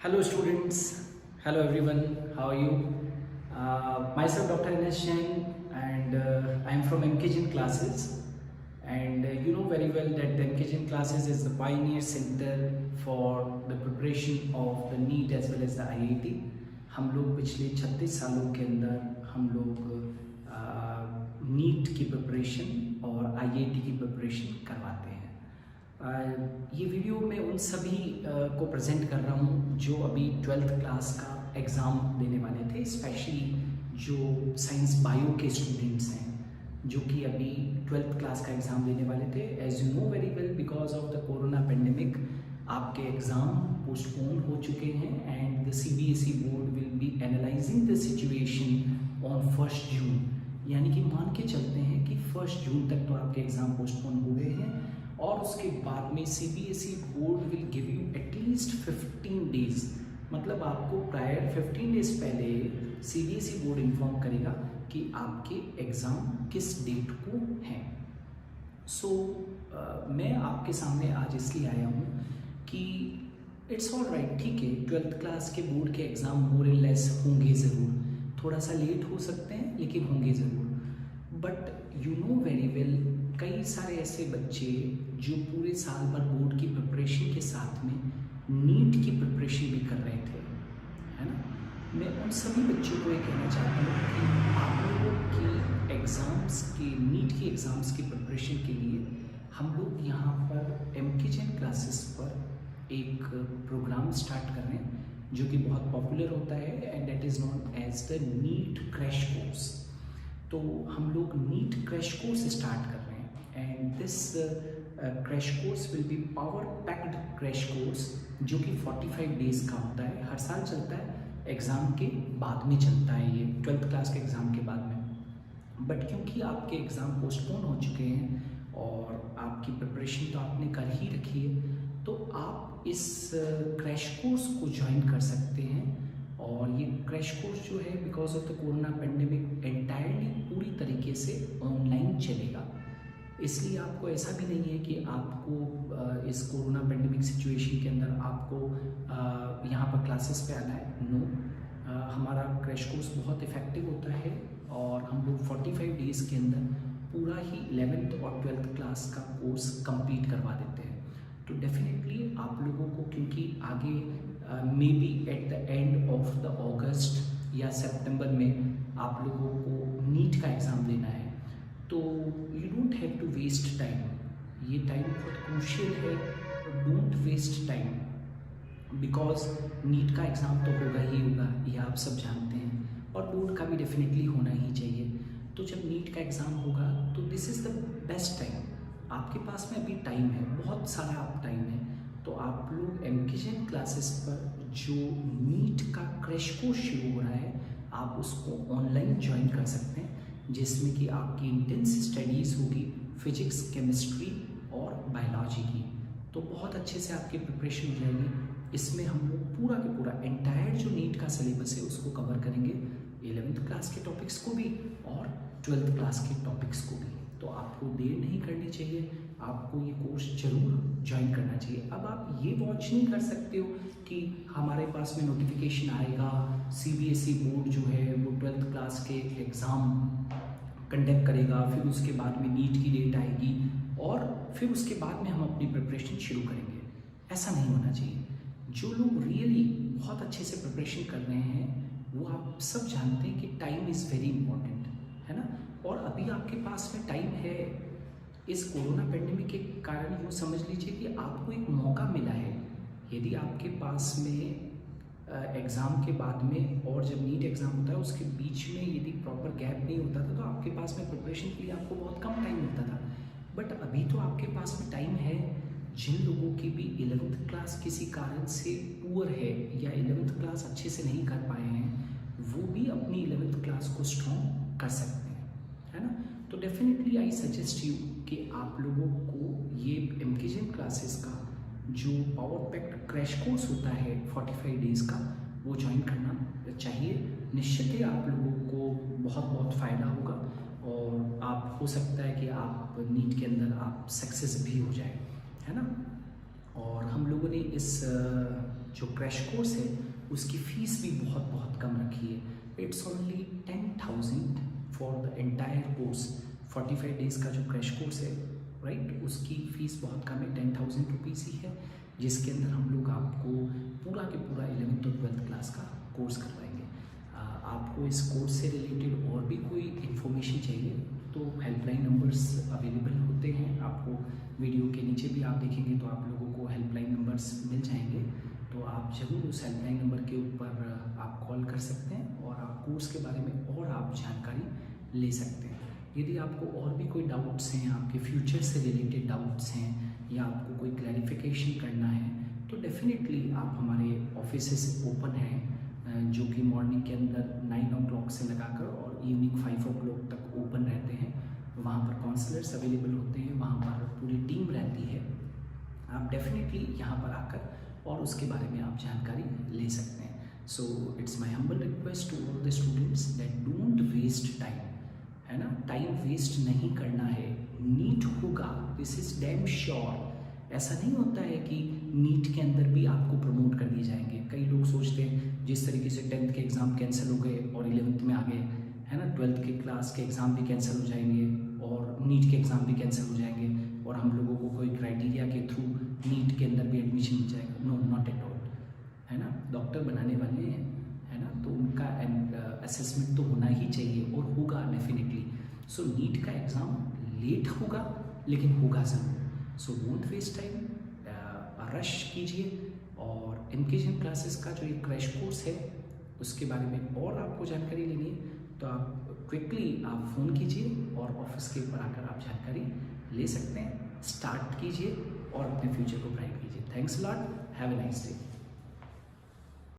Hello students, hello everyone, how are you? Myself Dr. Ines Jain and I am from MKGen classes, and you know very well that the MKGen classes is the pioneer center for the preparation of the NEET as well as the IIT. हम लोग पिछले 36 सालों के अंदर हम लोग NEET की preparation और आईआईटी की प्रिपरेशन करवाते हैं। ये वीडियो मैं उन सभी को प्रेजेंट कर रहा हूँ जो अभी 12th क्लास का एग्ज़ाम देने वाले थे, स्पेशली जो साइंस बायो के स्टूडेंट्स हैं जो कि अभी 12th क्लास का एग्ज़ाम देने वाले थे। As you know very well, because of the corona pandemic आपके एग्ज़ाम पोस्टपोन हो चुके हैं and the CBSE board will be analysing the situation on 1 June. यानी कि मान के चलते हैं कि 1 जून तक तो आपके एग्ज़ाम पोस्टपोन हो गए हैं और उसके बाद में CBSE board will give you at least 15 days, मतलब आपको प्रायर 15 डेज पहले सीबीएसई बोर्ड इन्फॉर्म करेगा कि आपके एग्ज़ाम किस डेट को हैं। सो मैं आपके सामने आज इसलिए आया हूँ कि इट्स ऑल राइट, ठीक है, 12th क्लास के बोर्ड के एग्ज़ाम मोर एंड लेस होंगे ज़रूर, थोड़ा सा लेट हो सकते हैं लेकिन होंगे ज़रूर। But you know very well, कई सारे ऐसे बच्चे जो पूरे साल भर बोर्ड की प्रिपरेशन के साथ में नीट की प्रिपरेशन भी कर रहे थे, है ना। मैं उन सभी बच्चों को ये कहना चाहता हूँ कि आप लोगों की एग्ज़ाम्स के नीट की एग्ज़ाम्स की प्रिपरेशन के लिए हम लोग यहाँ पर MKGen क्लासेस पर एक प्रोग्राम स्टार्ट कर रहे हैं जो कि बहुत पॉपुलर होता है and that is known as the NEET crash course. तो हम लोग नीट क्रैश कोर्स स्टार्ट कर रहे हैं and this crash course will be power packed crash course जो कि 45 डेज़ का होता है, हर साल चलता है, एग्ज़ाम के बाद में चलता है, ये 12th क्लास के एग्ज़ाम के बाद में। बट क्योंकि आपके एग्ज़ाम पोस्टपोन हो चुके हैं और आपकी प्रिपरेशन तो आपने कर ही रखी है, तो आप इस क्रैश कोर्स को ज्वाइन कर सकते हैं। और ये क्रैश कोर्स जो है because of the corona pandemic entirely पूरी तरीके से ऑनलाइन चलेगा, इसलिए आपको ऐसा भी नहीं है कि आपको इस कोरोना पेंडेमिक सिचुएशन के अंदर आपको यहाँ पर क्लासेस पे आना है। नो, हमारा क्रैश कोर्स बहुत इफ़ेक्टिव होता है और हम लोग 45 डेज़ के अंदर पूरा ही 11th और 12th क्लास का कोर्स कंप्लीट करवा देते हैं। तो डेफिनेटली आप लोगों को, क्योंकि आगे may be at the end of the August या सितंबर में आप लोगों को नीट का एग्ज़ाम देना है, तो you don't have to waste time. ये टाइम बहुत क्रूशियल है, don't waste time because NEET का एग्ज़ाम तो होगा ही होगा, ये आप सब जानते हैं, और बोर्ड का भी डेफिनेटली होना ही चाहिए। तो जब नीट का एग्ज़ाम होगा तो this is the best time, आपके पास में अभी टाइम है, बहुत सारा आप टाइम है। तो आप लोग MKGen क्लासेस पर जो नीट का क्रैश कोर्स शुरू हो रहा है आप उसको ऑनलाइन ज्वाइन कर सकते हैं, जिसमें कि आपकी इंटेंस स्टडीज़ होगी फिजिक्स, केमिस्ट्री और बायोलॉजी की। तो बहुत अच्छे से आपकी प्रिपरेशन हो जाएगी। इसमें हम लोग पूरा के पूरा एंटायर जो नीट का सिलेबस है उसको कवर करेंगे, 11th क्लास के टॉपिक्स को भी और 12th क्लास के टॉपिक्स को भी। तो आपको देर नहीं करनी चाहिए, आपको ये कोर्स जरूर ज्वाइन करना चाहिए। अब आप ये वॉच नहीं कर सकते हो कि हमारे पास में नोटिफिकेशन आएगा, सीबीएसई बोर्ड जो है वो 12th क्लास के एग्ज़ाम कंडक्ट करेगा, फिर उसके बाद में नीट की डेट आएगी और फिर उसके बाद में हम अपनी प्रिपरेशन शुरू करेंगे। ऐसा नहीं होना चाहिए। जो लोग रियली बहुत अच्छे से प्रिपरेशन कर रहे हैं वो आप सब जानते हैं कि टाइम इज़ वेरी इंपॉर्टेंट, है ना। और अभी आपके पास में टाइम है, इस कोरोना पेंडेमिक के कारण यूँ समझ लीजिए कि आपको एक मौका मिला है। यदि आपके पास में एग्ज़ाम के बाद में और जब नीट एग्ज़ाम होता है उसके बीच में यदि प्रॉपर गैप नहीं होता था तो आपके पास में प्रिपरेशन के लिए आपको बहुत कम टाइम मिलता था। बट अभी तो आपके पास में टाइम है। जिन लोगों की भी 11th क्लास किसी कारण से पुअर है या 11th क्लास अच्छे से नहीं कर पाए हैं, वो भी अपनी 11th क्लास को स्ट्रॉन्ग कर सकते हैं, है ना। तो डेफिनेटली आई सजेस्ट यू कि आप लोगों को ये MKGen क्लासेस का जो पावर पैक्ड क्रैश कोर्स होता है 45 डेज़ का, वो ज्वाइन करना चाहिए। निश्चित ही आप लोगों को बहुत बहुत फ़ायदा होगा और आप, हो सकता है कि आप नीट के अंदर आप सक्सेस भी हो जाए, है ना। और हम लोगों ने इस जो क्रैश कोर्स है उसकी फ़ीस भी बहुत बहुत कम रखी है। It's only 10,000 for the entire course. 45 days का जो क्रैश कोर्स है राइट, उसकी फ़ीस बहुत कम है, 10,000 रुपीज़ ही है, जिसके अंदर हम लोग आपको पूरा के पूरा 11th और 12th क्लास का कोर्स करवाएंगे। आपको इस कोर्स से रिलेटेड और भी कोई इन्फॉर्मेशन चाहिए तो हेल्पलाइन नंबर्स अवेलेबल होते हैं। आपको वीडियो के नीचे भी आप देखेंगे तो आप लोगों को हेल्पलाइन नंबर्स मिल जाएंगे, तो आप ज़रूर उस हेल्पलाइन नंबर के ऊपर आप कॉल कर सकते हैं और आप कोर्स के बारे में और आप जानकारी ले सकते हैं। यदि आपको और भी कोई डाउट्स हैं, आपके फ्यूचर से रिलेटेड डाउट्स हैं या आपको कोई क्लैरिफिकेशन करना है तो डेफिनेटली आप हमारे ऑफिसेस ओपन हैं, जो कि मॉर्निंग के अंदर 9 o'clock से लगाकर और इवनिंग 5 o'clock तक ओपन रहते हैं। वहाँ पर काउंसलर्स अवेलेबल होते हैं, वहाँ पर पूरी टीम रहती है। आप डेफिनेटली यहाँ पर आकर और उसके बारे में आप जानकारी ले सकते हैं। So it's my humble request to all the students that don't waste time, है ना, टाइम वेस्ट नहीं करना है। नीट होगा, दिस इज़ डैम श्योर। ऐसा नहीं होता है कि नीट के अंदर भी आपको प्रमोट कर दिए जाएंगे। कई लोग सोचते हैं जिस तरीके से 10th के एग्ज़ाम कैंसिल हो गए और 11th में आ गए, है ना, 12th के क्लास के एग्ज़ाम भी कैंसिल हो जाएंगे और नीट के एग्ज़ाम भी कैंसिल हो जाएंगे और हम लोगों को कोई क्राइटेरिया के थ्रू नीट के अंदर भी एडमिशन मिल जाएगा। नो, नॉट एट ऑल, है ना। डॉक्टर बनाने वाले हैं, है ना, तो उनका असेसमेंट तो होना ही चाहिए और होगा डेफिनेटली। सो नीट का एग्ज़ाम लेट होगा लेकिन होगा ज़रूर। So don't waste time, rush कीजिए और एमकेजीएम क्लासेस का जो एक क्रैश कोर्स है उसके बारे में और आपको जानकारी लेनी है तो आप क्विकली आप फ़ोन कीजिए और ऑफिस के ऊपर आकर आप जानकारी ले सकते हैं। स्टार्ट कीजिए और अपने फ्यूचर को ब्राइट कीजिए। Thanks a lot, have a nice day.